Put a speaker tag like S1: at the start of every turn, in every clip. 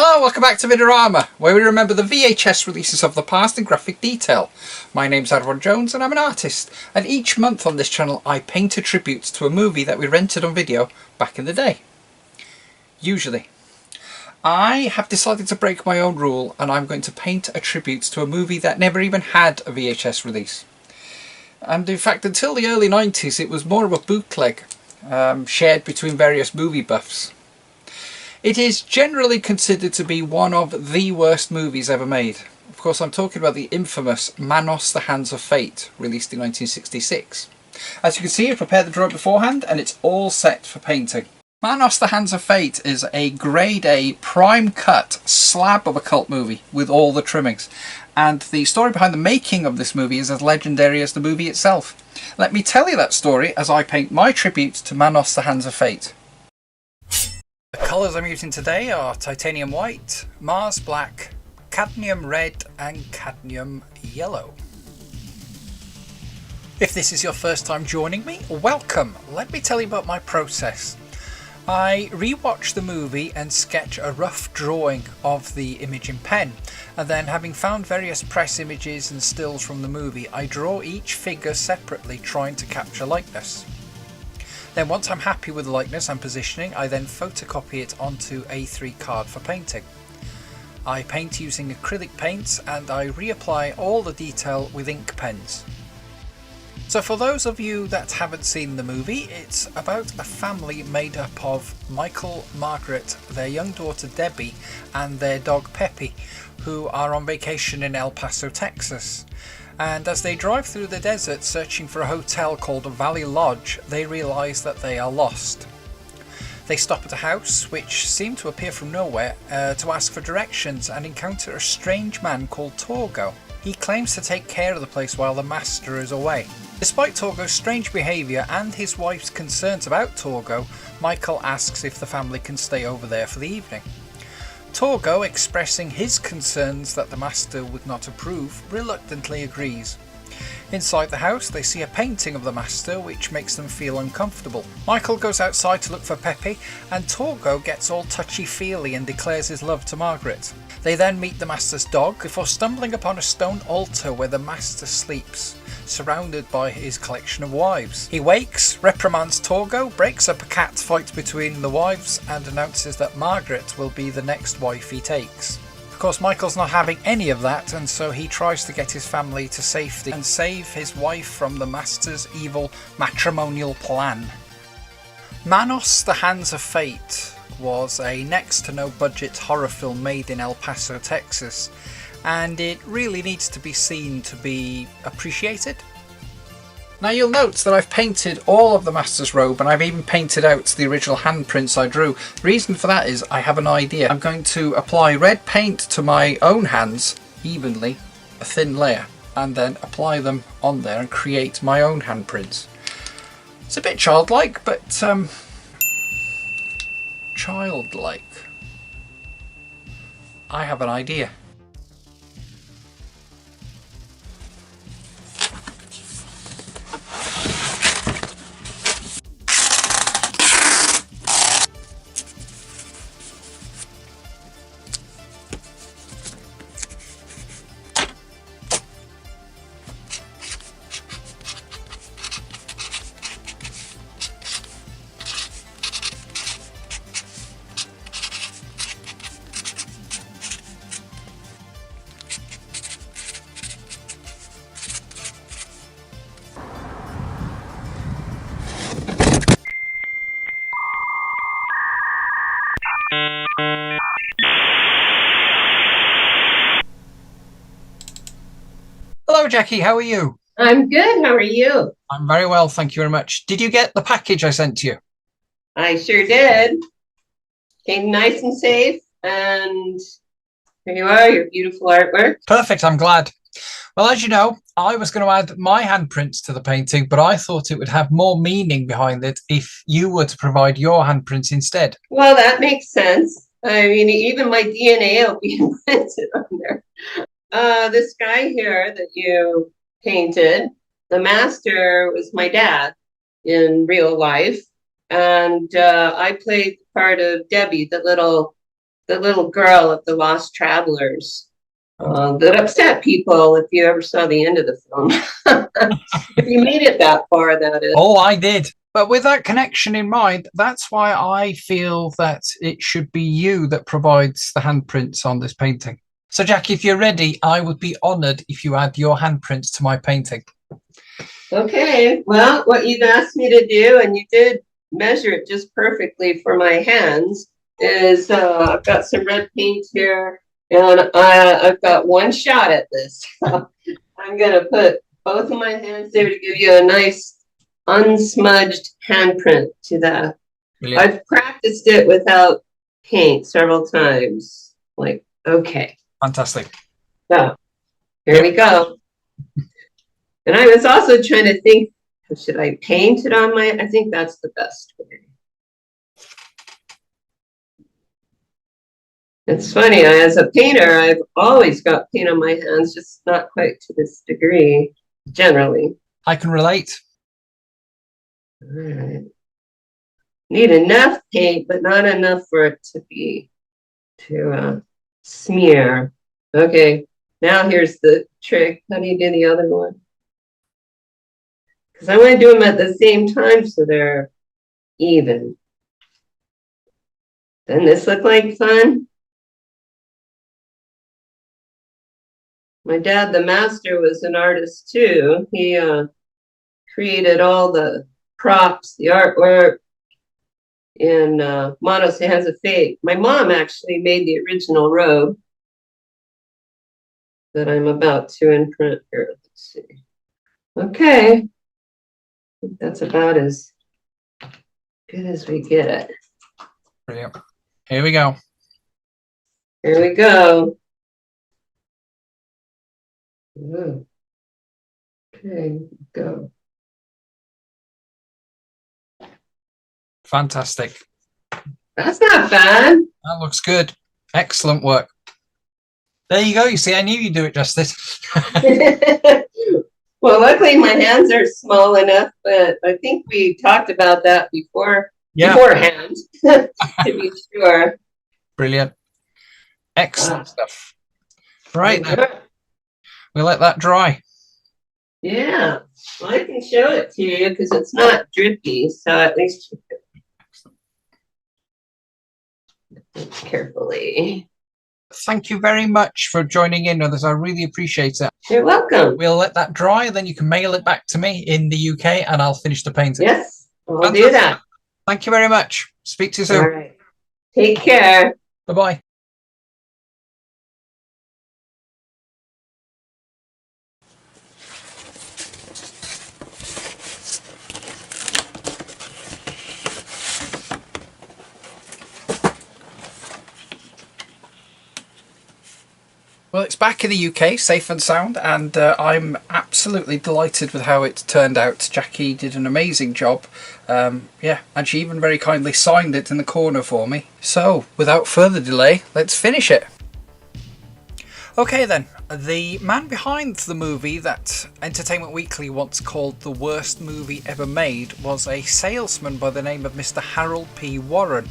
S1: Hello, welcome back to VID-O-RAMA, where we remember the VHS releases of the past in graphic detail. My name's Adwan Jones and I'm an artist, and each month on this channel I paint a tribute to a movie that we rented on video back in the day. Usually. I have decided to break my own rule and I'm going to paint a tribute to a movie that never even had a VHS release. And in fact, until the early 90s it was more of a bootleg, shared between various movie buffs. It is generally considered to be one of the worst movies ever made. Of course, I'm talking about the infamous MANOS, The Hands of Fate, released in 1966. As you can see, I've prepared the drawing beforehand and it's all set for painting. MANOS, The Hands of Fate is a grade A prime cut slab of a cult movie with all the trimmings. And the story behind the making of this movie is as legendary as the movie itself. Let me tell you that story as I paint my tribute to MANOS, The Hands of Fate. The colours I'm using today are titanium white, Mars black, cadmium red and cadmium yellow. If this is your first time joining me, welcome! Let me tell you about my process. I rewatch the movie and sketch a rough drawing of the image in pen, and then having found various press images and stills from the movie, I draw each figure separately trying to capture likeness. Then once I'm happy with the likeness and positioning, I then photocopy it onto A3 card for painting. I paint using acrylic paints and I reapply all the detail with ink pens. So for those of you that haven't seen the movie, it's about a family made up of Michael, Margaret, their young daughter Debbie and their dog Peppy, who are on vacation in El Paso, Texas. And as they drive through the desert searching for a hotel called Valley Lodge, they realise that they are lost. They stop at a house, which seemed to appear from nowhere, to ask for directions and encounter a strange man called Torgo. He claims to take care of the place while the master is away. Despite Torgo's strange behaviour and his wife's concerns about Torgo, Michael asks if the family can stay over there for the evening. Torgo, expressing his concerns that the master would not approve, reluctantly agrees. Inside the house they see a painting of the master which makes them feel uncomfortable. Michael goes outside to look for Peppy and Torgo gets all touchy-feely and declares his love to Margaret. They then meet the master's dog before stumbling upon a stone altar where the master sleeps, surrounded by his collection of wives. He wakes, reprimands Torgo, breaks up a cat fight between the wives and announces that Margaret will be the next wife he takes. Of course, Michael's not having any of that, and so he tries to get his family to safety and save his wife from the master's evil matrimonial plan. MANOS, The Hands of Fate was a next to no budget horror film made in El Paso, Texas, and it really needs to be seen to be appreciated. Now you'll note that I've painted all of the master's robe and I've even painted out the original handprints I drew. The reason for that is I have an idea. I'm going to apply red paint to my own hands evenly, a thin layer, and then apply them on there and create my own handprints. It's a bit childlike, but childlike. I have an idea. Hello Jackie, how are you?
S2: I'm good. How are you?
S1: I'm very well, thank you very much. Did you get the package I sent to you?
S2: I sure did. Came nice and safe, and here you are, your beautiful artwork.
S1: Perfect, I'm glad. Well, as you know, I was going to add my handprints to the painting, but I thought it would have more meaning behind it if you were to provide your handprints instead.
S2: Well, that makes sense. I mean, even my DNA will be imprinted on there. This guy here that you painted, the master was my dad in real life. And I played the part of Debbie, the the little girl of the Lost Travelers that upset people if you ever saw the end of the film. If you made it that far, that is.
S1: Oh, I did. But with that connection in mind, that's why I feel that it should be you that provides the handprints on this painting. So, Jack, if you're ready, I would be honoured if you add your handprints to my painting.
S2: Okay, well, what you've asked me to do, and you did measure it just perfectly for my hands, is I've got some red paint here, and I've got one shot at this. So I'm going to put both of my hands there to give you a nice unsmudged handprint to that. Brilliant. I've practiced it without paint several times. Like, okay.
S1: Fantastic.
S2: So here we go. And I was also trying to think, should I paint it on my, I think that's the best way. It's funny, as a painter, I've always got paint on my hands, just not quite to this degree, generally.
S1: I can relate.
S2: All right. Need enough paint, but not enough for it to smear. Okay, now here's the trick. How do you do the other one? Because I want to do them at the same time so they're even. Doesn't this look like fun? My dad, the master, was an artist too. He created all the props, the artwork in MANOS, Hands of Fate. My mom actually made the original robe that I'm about to imprint here. Let's see. Okay. I think that's about as good as we get.
S1: Brilliant. Here we go.
S2: Here we go. Ooh. Okay, go.
S1: Fantastic.
S2: That's not bad.
S1: That looks good. Excellent work. There you go. You see, I knew you'd do it justice.
S2: Well, luckily my hands are small enough, but I think we talked about that beforehand, to be sure.
S1: Brilliant. Excellent stuff. Right then. We'll let that dry.
S2: Yeah, well, I can show it to you because it's not drippy, so at least you can carefully.
S1: Thank you very much for joining in with us. I really appreciate it.
S2: You're welcome.
S1: We'll let that dry, then you can mail it back to me in the UK and I'll finish the painting.
S2: Yes, we'll do that.
S1: Thank you very much. Speak to you soon.
S2: All right. Take care.
S1: Bye-bye. Well, it's back in the UK, safe and sound, and I'm absolutely delighted with how it turned out. Jackey did an amazing job. Yeah, and she even very kindly signed it in the corner for me. So, without further delay, let's finish it. Okay then, the man behind the movie that Entertainment Weekly once called the worst movie ever made was a salesman by the name of Mr. Harold P. Warren,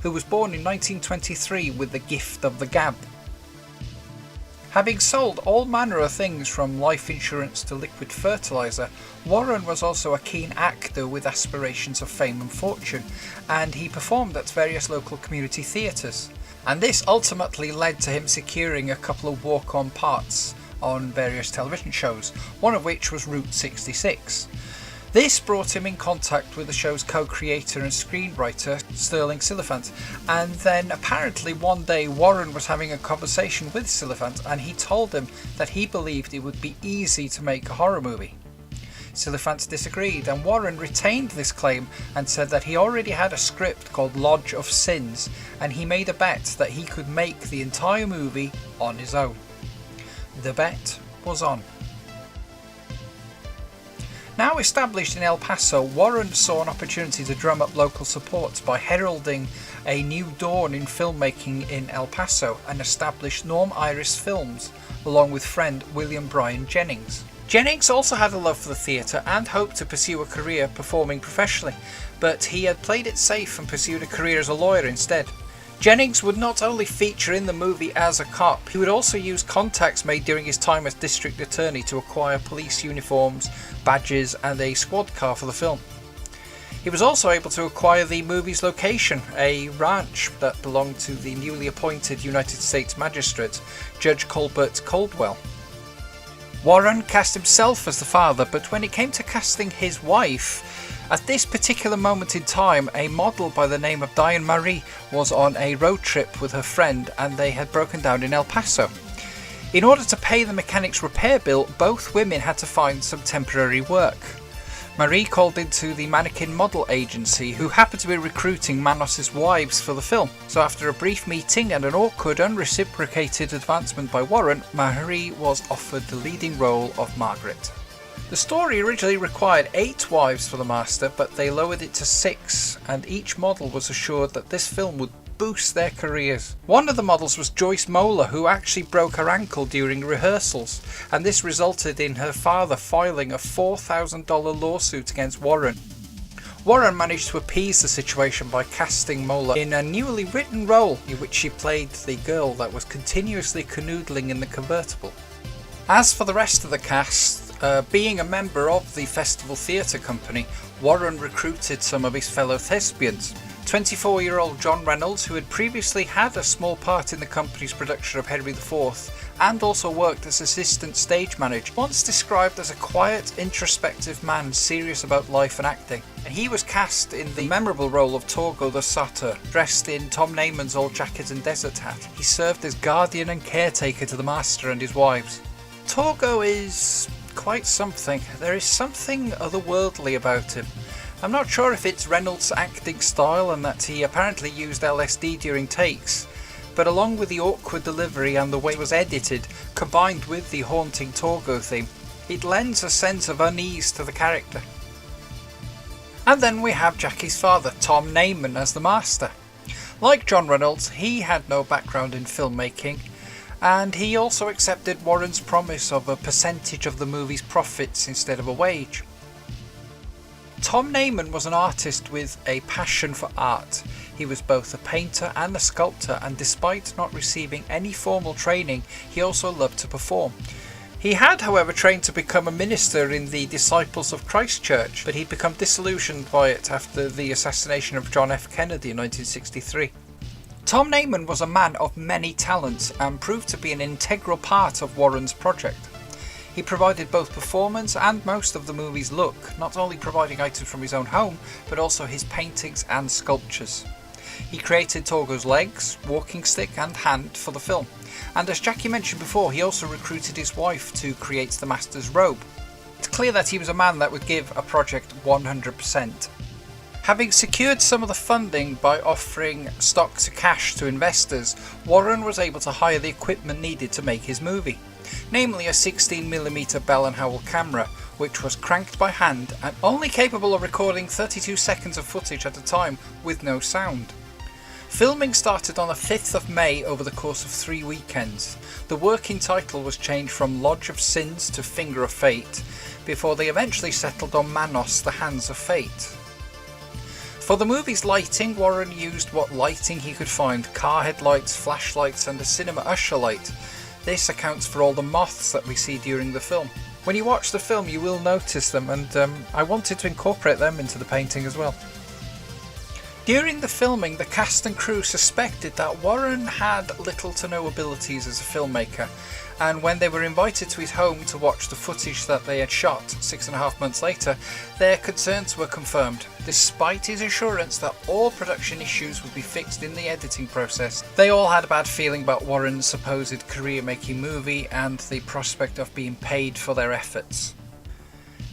S1: who was born in 1923 with the gift of the gab. Having sold all manner of things from life insurance to liquid fertiliser, Warren was also a keen actor with aspirations of fame and fortune, and he performed at various local community theatres. And this ultimately led to him securing a couple of walk-on parts on various television shows, one of which was Route 66. This brought him in contact with the show's co-creator and screenwriter Sterling Silliphant, and then apparently one day Warren was having a conversation with Silliphant and he told him that he believed it would be easy to make a horror movie. Silliphant disagreed, and Warren retained this claim and said that he already had a script called Lodge of Sins, and he made a bet that he could make the entire movie on his own. The bet was on. Now established in El Paso, Warren saw an opportunity to drum up local support by heralding a new dawn in filmmaking in El Paso and established Norm Iris Films along with friend William Bryan Jennings. Jennings also had a love for the theatre and hoped to pursue a career performing professionally, but he had played it safe and pursued a career as a lawyer instead. Jennings would not only feature in the movie as a cop, he would also use contacts made during his time as district attorney to acquire police uniforms, badges and a squad car for the film. He was also able to acquire the movie's location, a ranch that belonged to the newly appointed United States Magistrate, Judge Colbert Caldwell. Warren cast himself as the father, but when it came to casting his wife, at this particular moment in time, a model by the name of Diane Marie was on a road trip with her friend and they had broken down in El Paso. In order to pay the mechanic's repair bill, both women had to find some temporary work. Marie called into the mannequin model agency, who happened to be recruiting Manos' wives for the film. So after a brief meeting and an awkward, unreciprocated advancement by Warren, Marie was offered the leading role of Margaret. The story originally required 8 wives for the master, but they lowered it to 6, and each model was assured that this film would boost their careers. One of the models was Joyce Moeller, who actually broke her ankle during rehearsals, and this resulted in her father filing a $4,000 lawsuit against Warren. Warren managed to appease the situation by casting Moeller in a newly written role in which she played the girl that was continuously canoodling in the convertible. As for the rest of the cast, being a member of the Festival Theatre Company, Warren recruited some of his fellow thespians. 24-year-old John Reynolds, who had previously had a small part in the company's production of Henry IV and also worked as assistant stage manager, once described as a quiet, introspective man serious about life and acting. And he was cast in the memorable role of Torgo the Satyr. Dressed in Tom Neyman's old jacket and desert hat, he served as guardian and caretaker to the master and his wives. Torgo is quite something. There is something otherworldly about him. I'm not sure if it's Reynolds' acting style and that he apparently used LSD during takes, but along with the awkward delivery and the way it was edited, combined with the haunting Torgo theme, it lends a sense of unease to the character. And then we have Jackie's father, Tom Neyman, as the master. Like John Reynolds, he had no background in filmmaking, and he also accepted Warren's promise of a percentage of the movie's profits instead of a wage. Tom Neyman was an artist with a passion for art. He was both a painter and a sculptor, and despite not receiving any formal training, he also loved to perform. He had, however, trained to become a minister in the Disciples of Christ Church, but he'd become disillusioned by it after the assassination of John F. Kennedy in 1963. Tom Neyman was a man of many talents and proved to be an integral part of Warren's project. He provided both performance and most of the movie's look, not only providing items from his own home, but also his paintings and sculptures. He created Torgo's legs, walking stick and hand for the film, and as Jackey mentioned before, he also recruited his wife to create the master's robe. It's clear that he was a man that would give a project 100%. Having secured some of the funding by offering stock to cash to investors, Warren was able to hire the equipment needed to make his movie, namely a 16mm Bell & Howell camera, which was cranked by hand and only capable of recording 32 seconds of footage at a time with no sound. Filming started on the 5th of May over the course of 3 weekends. The working title was changed from Lodge of Sins to Finger of Fate, before they eventually settled on Manos, the Hands of Fate. For the movie's lighting, Warren used what lighting he could find: car headlights, flashlights and a cinema usher light. This accounts for all the moths that we see during the film. When you watch the film you will notice them, and I wanted to incorporate them into the painting as well. During the filming, the cast and crew suspected that Warren had little to no abilities as a filmmaker, and when they were invited to his home to watch the footage that they had shot 6.5 months later, their concerns were confirmed. Despite his assurance that all production issues would be fixed in the editing process, they all had a bad feeling about Warren's supposed career-making movie and the prospect of being paid for their efforts.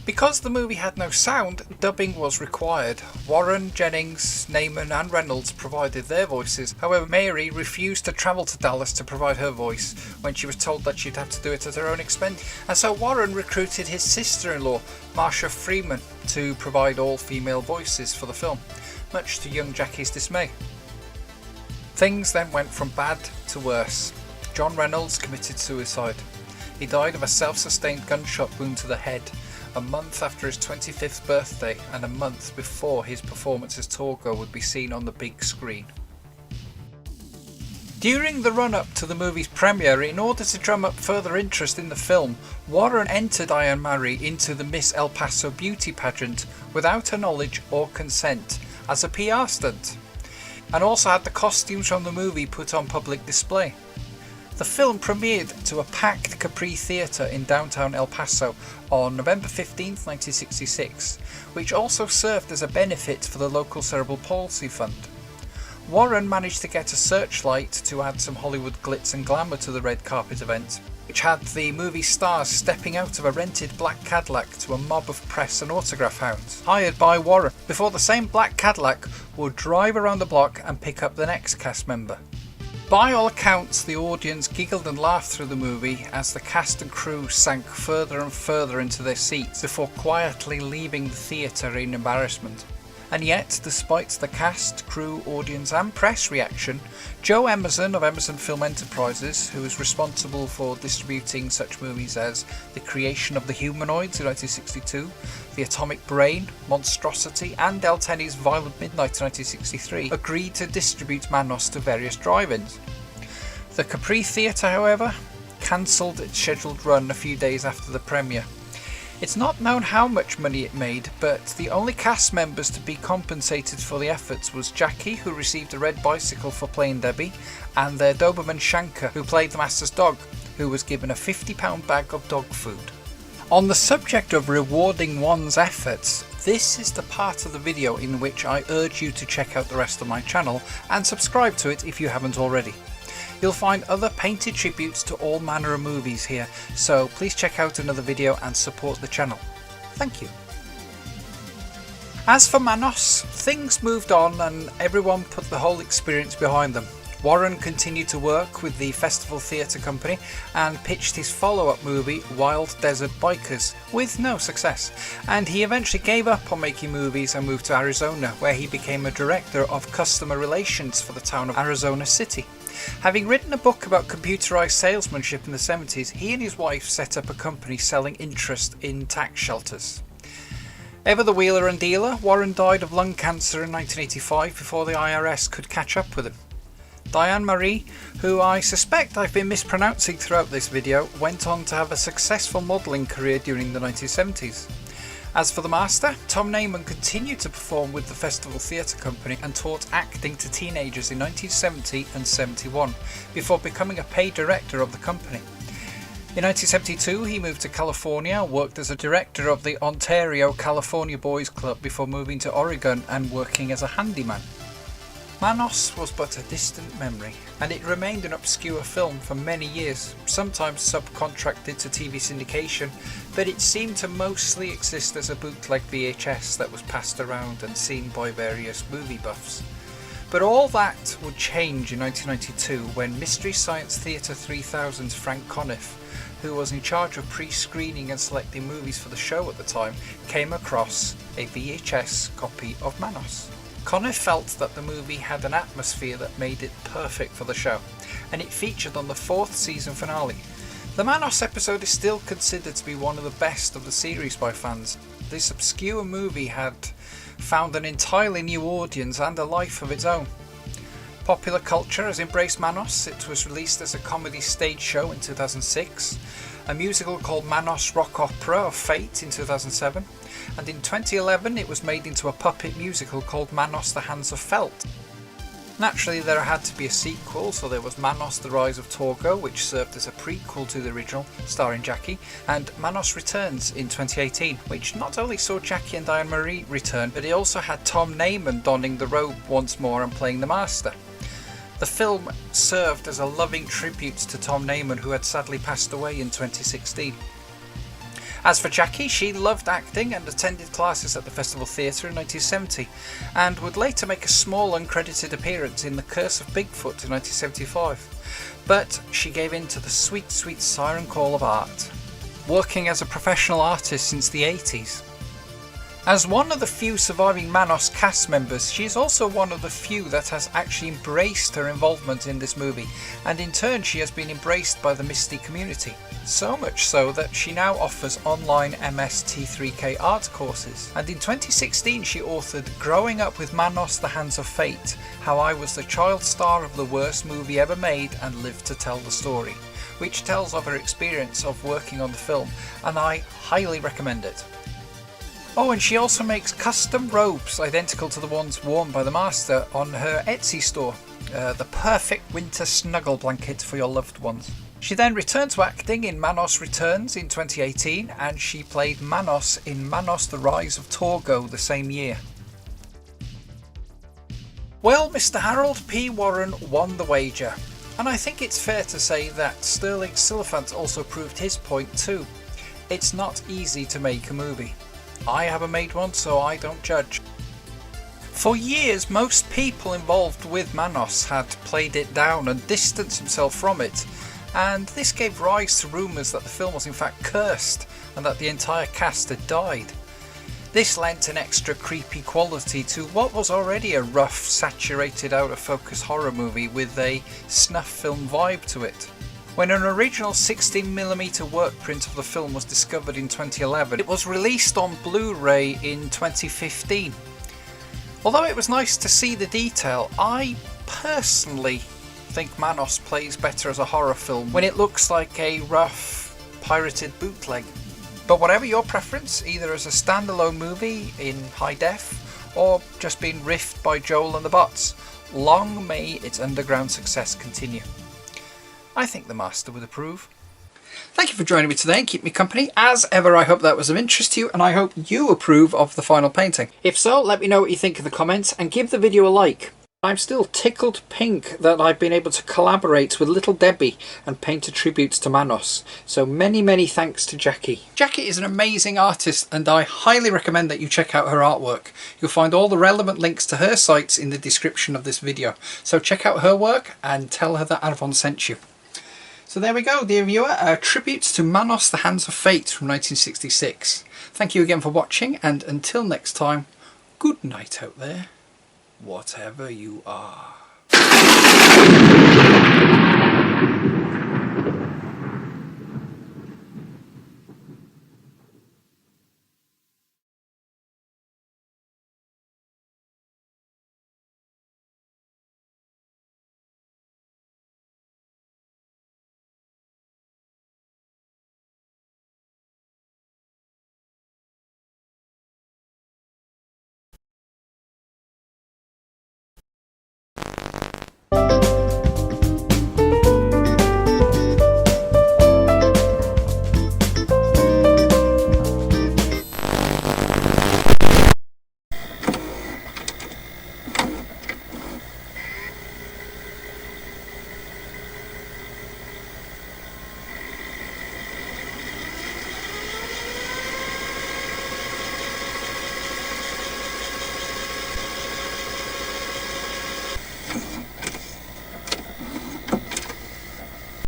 S1: Because the movie had no sound, dubbing was required. Warren, Jennings, Neyman and Reynolds provided their voices. However, Mary refused to travel to Dallas to provide her voice when she was told that she'd have to do it at her own expense. And so Warren recruited his sister-in-law, Marcia Freeman, to provide all female voices for the film, much to young Jackie's dismay. Things then went from bad to worse. John Reynolds committed suicide. He died of a self-sustained gunshot wound to the head, a month after his 25th birthday and a month before his performance as Torgo would be seen on the big screen. During the run-up to the movie's premiere, in order to drum up further interest in the film, Warren entered Diane Marie into the Miss El Paso beauty pageant without her knowledge or consent as a PR stunt, and also had the costumes from the movie put on public display. The film premiered to a packed Capri Theatre in downtown El Paso on November 15, 1966, which also served as a benefit for the local Cerebral Palsy Fund. Warren managed to get a searchlight to add some Hollywood glitz and glamour to the red carpet event, which had the movie stars stepping out of a rented black Cadillac to a mob of press and autograph hounds, hired by Warren, before the same black Cadillac would drive around the block and pick up the next cast member. By all accounts, the audience giggled and laughed through the movie as the cast and crew sank further and further into their seats before quietly leaving the theatre in embarrassment. And yet, despite the cast, crew, audience and press reaction, Joe Emerson of Emerson Film Enterprises, who was responsible for distributing such movies as The Creation of the Humanoids in 1962, The Atomic Brain, Monstrosity and Del Tenney's Violent Midnight in 1963, agreed to distribute Manos to various drive-ins. The Capri Theatre, however, cancelled its scheduled run a few days after the premiere. It's not known how much money it made, but the only cast members to be compensated for the efforts was Jackey, who received a red bicycle for playing Debbie, and their Doberman Shankar, who played the Master's dog, who was given a £50 bag of dog food. On the subject of rewarding one's efforts, this is the part of the video in which I urge you to check out the rest of my channel and subscribe to it if you haven't already. You'll find other painted tributes to all manner of movies here, so please check out another video and support the channel. Thank you. As for Manos, things moved on and everyone put the whole experience behind them. Warren continued to work with the Festival Theatre Company and pitched his follow-up movie Wild Desert Bikers, with no success, and he eventually gave up on making movies and moved to Arizona, where he became a director of customer relations for the town of Arizona City. Having written a book about computerized salesmanship in the 70s, he and his wife set up a company selling interest in tax shelters. Ever the wheeler and dealer, Warren died of lung cancer in 1985 before the IRS could catch up with him. Diane Marie, who I suspect I've been mispronouncing throughout this video, went on to have a successful modelling career during the 1970s. As for the Master, Tom Neyman continued to perform with the Festival Theatre Company and taught acting to teenagers in 1970 and 71, before becoming a paid director of the company. In 1972 he moved to California, worked as a director of the Ontario California Boys Club before moving to Oregon and working as a handyman. Manos was but a distant memory, and it remained an obscure film for many years, sometimes subcontracted to TV syndication, but it seemed to mostly exist as a bootleg VHS that was passed around and seen by various movie buffs. But all that would change in 1992 when Mystery Science Theatre 3000's Frank Conniff, who was in charge of pre-screening and selecting movies for the show at the time, came across a VHS copy of Manos. Conniff felt that the movie had an atmosphere that made it perfect for the show, and it featured on the 4th season finale. The Manos episode is still considered to be one of the best of the series by fans. This obscure movie had found an entirely new audience and a life of its own. Popular culture has embraced Manos. It was released as a comedy stage show in 2006, a musical called Manos Rock Opera of Fate in 2007, and in 2011 it was made into a puppet musical called Manos the Hands of Felt. Naturally there had to be a sequel, so there was Manos the Rise of Torgo, which served as a prequel to the original, starring Jackey, and Manos Returns in 2018, which not only saw Jackey and Diane Marie return, but it also had Tom Neyman donning the robe once more and playing the Master. The film served as a loving tribute to Tom Neyman, who had sadly passed away in 2016. As for Jackey, she loved acting and attended classes at the Festival Theatre in 1970, and would later make a small uncredited appearance in The Curse of Bigfoot in 1975. But she gave in to the sweet, sweet siren call of art, working as a professional artist since the 80s. As one of the few surviving MANOS cast members, she is also one of the few that has actually embraced her involvement in this movie, and in turn she has been embraced by the Misty community. So much so that she now offers online MST3K art courses, and in 2016 she authored Growing Up with MANOS The Hands of Fate, How I Was the Child Star of the Worst Movie Ever Made and Lived to Tell the Story, which tells of her experience of working on the film, and I highly recommend it. Oh, and she also makes custom robes identical to the ones worn by the Master on her Etsy store. The perfect winter snuggle blanket for your loved ones. She then returned to acting in Manos Returns in 2018, and she played Manos in Manos The Rise of Torgo the same year. Well, Mr. Harold P. Warren won the wager, and I think it's fair to say that Sterling Silliphant also proved his point too. It's not easy to make a movie. I haven't made one, so I don't judge. For years, most people involved with Manos had played it down and distanced themselves from it, and this gave rise to rumours that the film was in fact cursed and that the entire cast had died. This lent an extra creepy quality to what was already a rough, saturated, out-of-focus horror movie with a snuff film vibe to it. When an original 16mm work print of the film was discovered in 2011, it was released on Blu-ray in 2015. Although it was nice to see the detail, I personally think Manos plays better as a horror film when it looks like a rough, pirated bootleg. But whatever your preference, either as a standalone movie in high def, or just being riffed by Joel and the Bots, long may its underground success continue. I think the Master would approve. Thank you for joining me today and keep me company. As ever, I hope that was of interest to you, and I hope you approve of the final painting. If so, let me know what you think in the comments and give the video a like. I'm still tickled pink that I've been able to collaborate with Little Debbie and paint a tribute to Manos. So many thanks to Jackey. Jackey is an amazing artist, and I highly recommend that you check out her artwork. You'll find all the relevant links to her sites in the description of this video. So check out her work and tell her that Avon sent you. So there we go, dear viewer, tributes to Manos The Hands of Fate from 1966. Thank you again for watching, and until next time, good night out there, whatever you are.